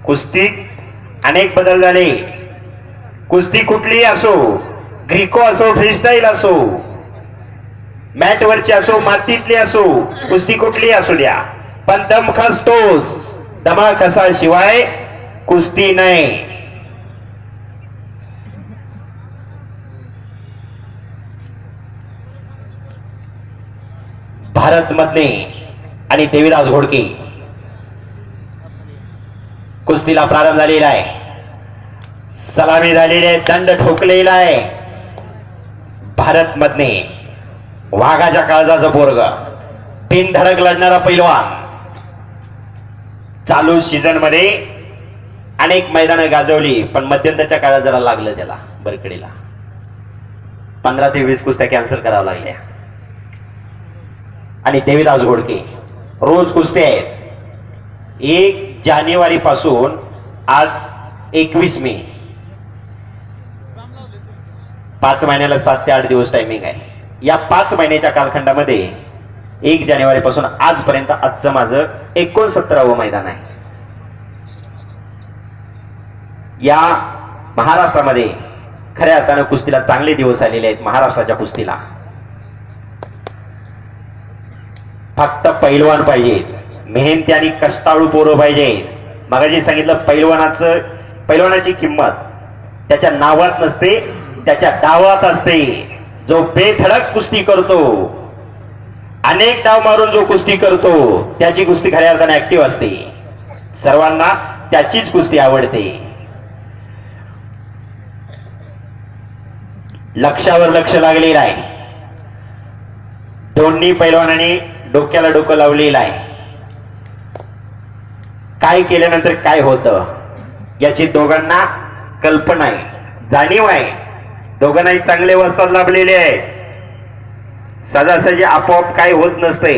कुस्तीत अनेक बदल झाले. कुस्ती कुठलीही असो, ग्रीको असो, फ्रीस्टाईल असो, मॅट वरची असो, मातीतली असो, कुस्ती कुठलीही असू द्या, पण दम खसतोच. दमा खसा शिवाय कुस्ती नाही. भारत मधने आणि देवीदास घोडके कुस्तीला प्रारंभ झालेला आहे. सलामी झालेली आहे, दंड ठोकलेला आहे. भारत मधने वाघाच्या काळजाचं पोरग, बिनधडक लढणारा पैलवान. चालू सीझन मध्ये अनेक मैदानं गाजवली, पण मध्यंतरच्या काळात जरा लागलं त्याला बरकडीला. 15 ते 20 कुस्त्या कॅन्सल कराव्या लागल्या. आणि देवीदास घोडके रोज कुस्ती आहेत. 1 जानेवारी पासून आज 21 मे, 5 महिन्याला 7 ते 8 दिवस टायमिंग आहे. या 5 महिन्याच्या कालखंडामध्ये 1 जानेवारी पासून आजपर्यंत आजचं माझं 69वं मैदान आहे. या महाराष्ट्रामध्ये खऱ्या अर्थानं कुस्तीला चांगले दिवस आलेले आहेत. महाराष्ट्राच्या कुस्तीला फक्त पैलवान पाहिजेत, मेहनती आणि कष्टाळू पोरं पाहिजेत. मगाशी सांगितलं, पैलवानाची किंमत त्याच्या नावात नसते, त्याच्या डावात असते. जो बेधडक कुस्ती करतो, अनेक डाव मारून जो कुस्ती करतो, त्याची कुस्ती खऱ्या अर्थाने ऍक्टिव्ह असते. सर्वांना त्याचीच कुस्ती आवडते. लक्षावर लक्ष लागलेलं आहे. दोन्ही पैलवानांनी डोक्याला डोकं लावलेलं आहे. काय केल्यानंतर काय होतं याची दोघांना कल्पना आहे, जाणीव आहे. दोघांनाही चांगले वस्ताद लाभलेले आहे. सहजासहजी आपोआप काय होत नसते,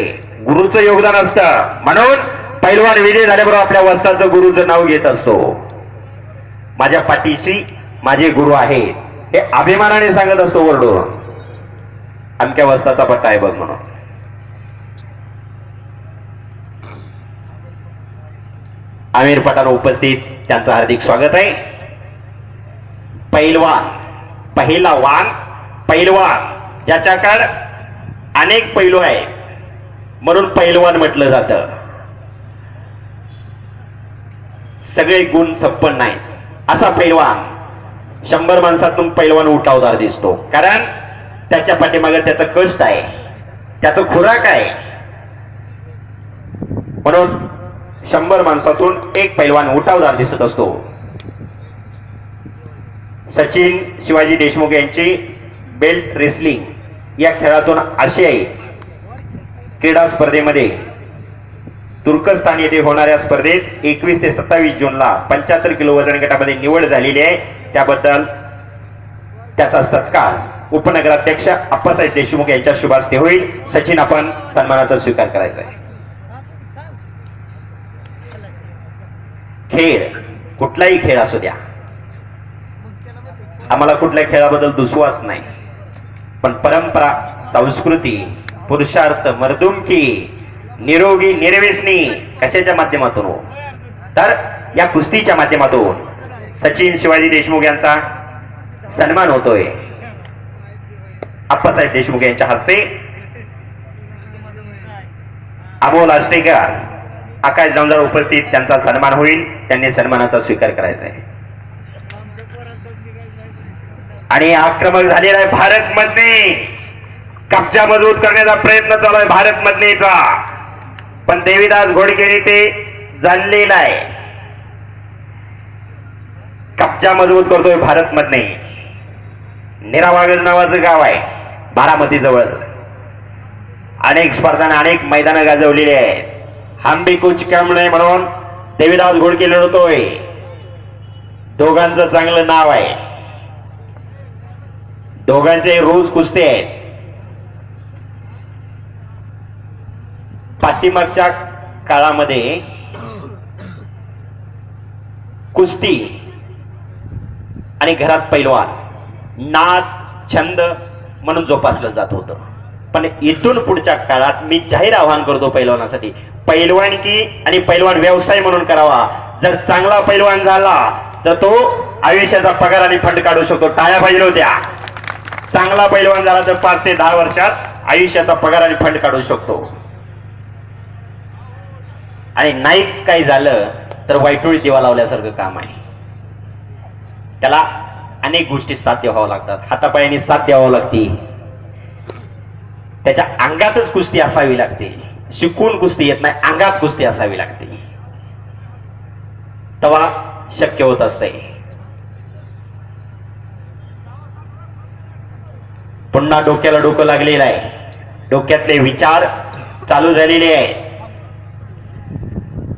गुरुचं योगदान असतं. म्हणून पैलवान विजय झाल्याबरोबर आपल्या वस्ताचं गुरुचं नाव घेत असतो. माझ्या पाठीशी माझे गुरु आहेत हे अभिमानाने सांगत असतो ओरडून. अमक्या वस्ताचा पट्टा आहे बघ म्हणून. आमिर पठाण उपस्थित, त्यांचं हार्दिक स्वागत आहे. पैलवान, पहिला वान पैलवान, ज्याच्याकडे अनेक पैलू आहेत म्हणून पैलवान म्हटलं जातं. सगळे गुण संपन्न नाहीत असा पैलवान 100 माणसातून पैलवान उठावदार दिसतो. कारण त्याच्या पाठीमागे त्याचं कष्ट आहे, त्याचं खुराक आहे. म्हणून 100 माणसातून एक पैलवान उठावदार दिसत असतो. सचिन शिवाजी देशमुख यांची बेल्ट रेसलिंग या खेळातून आशियाई क्रीडा स्पर्धेमध्ये तुर्कस्तान येथे होणाऱ्या स्पर्धेत 21 ते 27 जूनला 75 किलो वजन गटामध्ये निवड झालेली आहे. त्याबद्दल त्याचा सत्कार उपनगराध्यक्ष आप्पासाहेब देशमुख यांच्या शुभ हस्ते होईल. सचिन, आपण सन्मानाचा स्वीकार करायचा आहे. खेळ कुठलाही खेळ असू द्या, आम्हाला कुठल्या खेळाबद्दल दुस्वास नाही, पण परंपरा, संस्कृती, पुरुषार्थ, मर्दुमकी, निरोगी निर्व्यसनी कशाच्या माध्यमातून हो, तर या कुस्तीच्या माध्यमातून सचिन शिवाजी देशमुख यांचा सन्मान होतोय. आप्पासाहेब देशमुख यांच्या हस्ते अमोल आष्टेकर, आकाश जामदार उपस्थित, त्यांचा सन्मान होईल. त्यांनी सन्मानाचा स्वीकार करायचा आहे. आणि आक्रमक झालेला आहे भारत मधने. कब्जा मजबूत करण्याचा प्रयत्न चालू आहे भारत मधनेचा, पण देवीदास घोडकेने ते जाणलेला आहे. कब्जा मजबूत करतोय भारत मधने. निरावागज नावाचं गाव आहे बारामती जवळ. अनेक स्पर्धांना अनेक मैदानं गाजवलेली आहेत. हम भी कुछ कम नाही म्हणून देवीदास घोडके लढतोय. दोघांचं चांगलं नाव आहे. दोघांचे रोज कुस्ती आहेत. पाठीमागच्या काळामध्ये कुस्ती आणि घरात पैलवान नाद छंद म्हणून जोपासलं जात होतं. पण इथून पुढच्या काळात मी जाहीर आवाहन करतो पैलवानासाठी, पैलवानकी आणि पैलवान व्यवसाय म्हणून करावा. जर चांगला पैलवान झाला तर तो आयुष्याचा पगार आणि फंड काढू शकतो. टाळ्या पाहिजे होत्या. चांगला पैलवान झाला तर 5 ते 10 वर्षात आयुष्याचा पगार आणि फंड काढू शकतो. आणि नाहीच काही झालं तर वाईटोळी दिवा लावल्यासारखं काम आहे. त्याला अनेक गोष्टी साध्य व्हावं लागतात. हातापायाने साथ द्यावं लागते. त्याच्या अंगातच कुस्ती असावी लागते. शिकून कुस्ती येत नाही, अंगात कुस्ती असावी लागते. तेव्हा शक्य होत असते. पुन्हा डोक्याला डोकं लागलेलं आहे. डोक्यातले विचार चालू झालेले आहेत.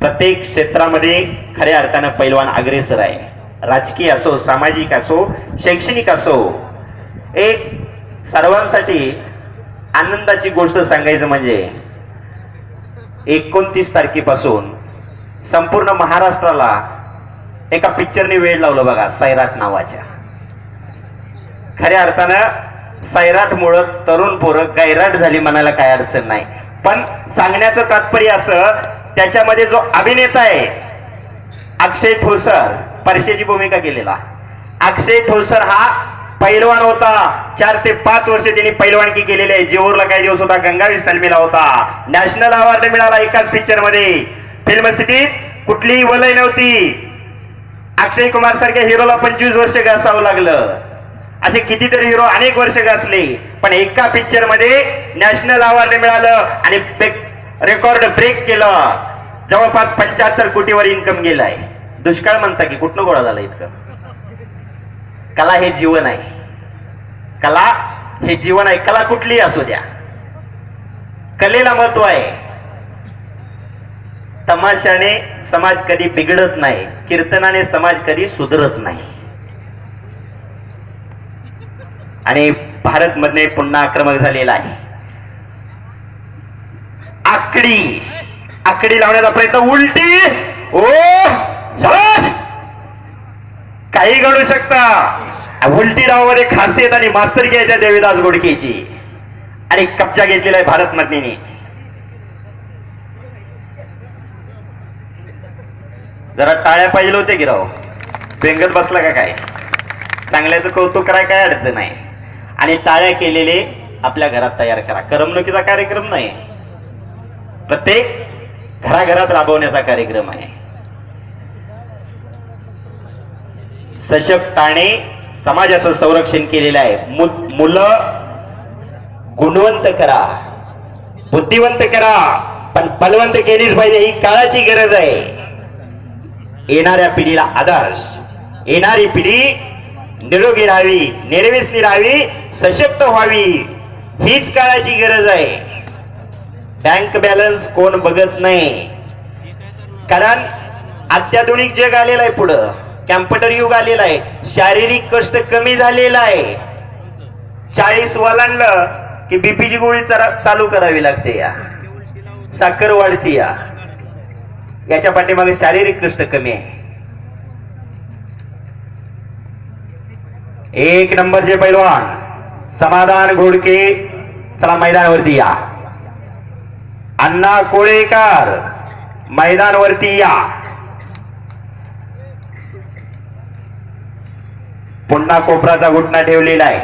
प्रत्येक क्षेत्रामध्ये खऱ्या अर्थानं पैलवान अग्रेसर आहे. राजकीय असो, सामाजिक असो, शैक्षणिक असो. एक सर्वांसाठी आनंदाची गोष्ट सांगायचं म्हणजे 29 तारखेपासून संपूर्ण महाराष्ट्राला एका पिक्चरने वेळ लावलं बघा, सैराट नावाच्या. खऱ्या अर्थानं सैराट मुळे तरुण पोरं गैराट झाली म्हणायला काय अडचण नाही. पण सांगण्याचं तात्पर्य असं, त्याच्यामध्ये जो अभिनेता आहे अक्षय ठोसर, परशेची भूमिका केलेला अक्षय ठोसर हा पैलवान होता. 4 ते 5 वर्ष त्यांनी पैलवानकी केलेली आहे. जेऊरला काही दिवस होता, गंगावीस तालमीला होता. नॅशनल अवॉर्ड मिळाला एकाच पिक्चर मध्ये. फिल्म सिटीत कुठलीही वलय नव्हती. अक्षय कुमार सारख्या हिरोला 25 वर्ष घासावं लागलं. असे कितीतरी हिरो अनेक वर्ष घासले, पण एका पिक्चर मध्ये नॅशनल अवॉर्ड मिळालं आणि रेकॉर्ड ब्रेक केलं. जवळपास 75 कोटीवर इन्कम गेलाय. दुष्काळ म्हणता की कुठनं गोळा झाला इतकं. कला हे जीवन आहे. कला हे जीवन आहे. कला कुठलीही असू द्या, कलेला महत्व आहे. तमाशाने समाज कधी बिघडत नाही, कीर्तनाने समाज कधी सुधरत नाही. आणि भारत मध्ये पुन्हा आक्रमक झालेला आहे. आकडी लावण्याचा प्रयत्न, उलटी. ओ काही घडू शकता. उलटी डावामध्ये खासियत आणि मास्तर घ्यायच्या देवीदास घोडकेची. आणि कब्जा घेतलेला आहे भारत मधने. जरा टाळ्या पाहिजे होते की राव, बेंगत बसला का काय. चांगल्याचं कौतुक कराय काय अडचण नाही. आणि टाळ्या केलेले आपल्या घरात तयार करा. करमणुकीचा कार्यक्रम नाही, प्रत्येक घराघरात राबवण्याचा कार्यक्रम आहे. सशक्ताने समाजाचं संरक्षण केलेलं आहे. मुलं गुणवंत करा, बुद्धिवंत करा, पण बलवंत केलीच पाहिजे. ही काळाची गरज आहे. येणाऱ्या पिढीला आदर्श, येणारी पिढी निरोगी राहावी, निर्व्यसनी राहावी, सशक्त व्हावी, हीच काळाची गरज आहे. बँक बॅलन्स कोण बघत नाही, कारण अत्याधुनिक जग आलेलं आहे. पुढं कॅम्प्युटर युग आलेलं आहे. शारीरिक कष्ट कमी झालेला आहे. 40 ओलांडलं की बीपीची गोळी चालू करावी लागते. या साखर वाढती. याच्या पाठीमागे शारीरिक कष्ट कमी आहे. एक नंबरचे पैलवान समाधान घोडके, चला मैदानावरती या. अण्णा कोळेकर मैदानावरती या. पुन्हा कोपराचा घुटना ठेवलेला आहे.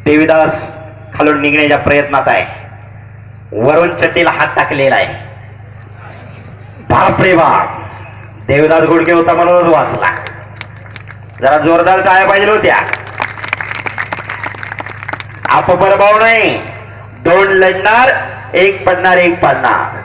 देवीदास खालून निघण्याच्या प्रयत्नात आहे. वरून चट्टीला हात टाकलेला आहे. बाप रे बाप, देवदास घोडके होता म्हणूनच वाचला. जरा जोरदार टाळ्या पाहिजे होत्या. अपप्रभाव नाही, 2 लढणार, 1 पडणार, 1 पाडणार.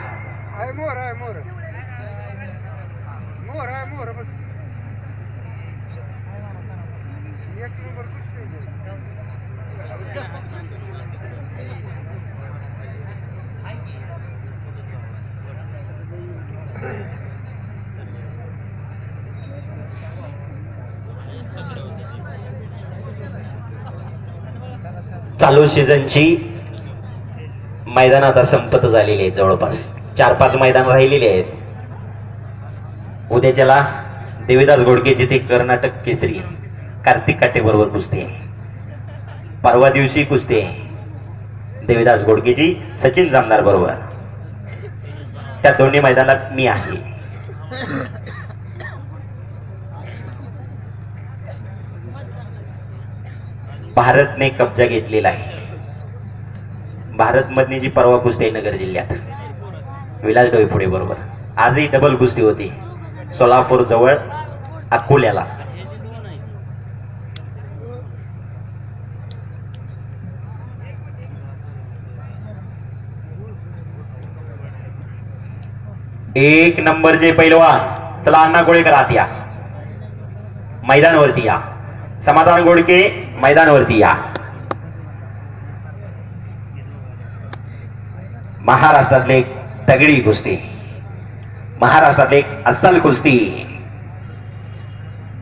चालू सीझनची मैदान आता संपत झालेली आहेत. जवळपास 4-5 मैदान राहिलेली आहेत. उद्याच्याला देवीदास घोडकेची ती कर्नाटक केसरी कार्तिक काटे बरोबर कुस्ती आहे. परवा दिवशी कुस्ती आहे देवीदास घोडकेची सचिन जामदार बरोबर. त्या दोन्ही मैदानात मी आहे. भारतने कब्जा घेतलेला आहे. भारत मधली जी परवा कुस्ती आहे नगर जिल्ह्यात विलास डोईफोडे बरोबर, आजही डबल कुस्ती होती सोलापूर जवळ अकोल्याला. एक नंबरचे पैलवान, चला अण्णा गोळेकर आत या, मैदानावरती या. समाधान गोडके मैदानावरती या. महाराष्ट्रातले एक तगडी कुस्ती, महाराष्ट्रातले एक अस्सल कुस्ती.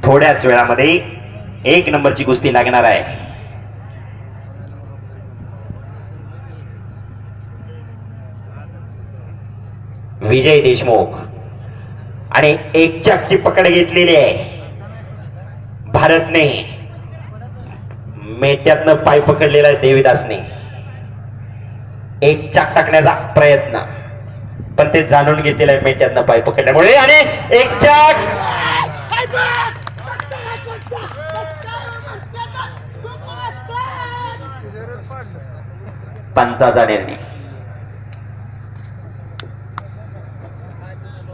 थोड्याच वेळामध्ये एक नंबरची कुस्ती लागणार आहे. विजय देशमुख आणि एक चाकची पकड घेतलेली आहे. भारतने मेट्यातनं पाय पकडलेला आहे. देवीदासने एक चाक टाकण्याचा प्रयत्न, पण ते जाणून घेतलेलं आहे मेट्यातनं पाय पकडल्यामुळे. आणि एक चाक, पंचाचा निर्णय.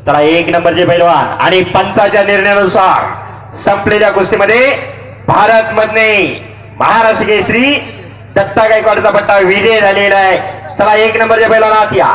चला एक नंबरचे पैलवान आणि पंचाच्या निर्णयानुसार संपलेल्या कुस्तीमध्ये भारत मधने महाराष्ट्र केसरी दत्ता गायकवाडचा पट्टा विजय झालेला आहे. चला एक नंबरच्या पैलवानात या.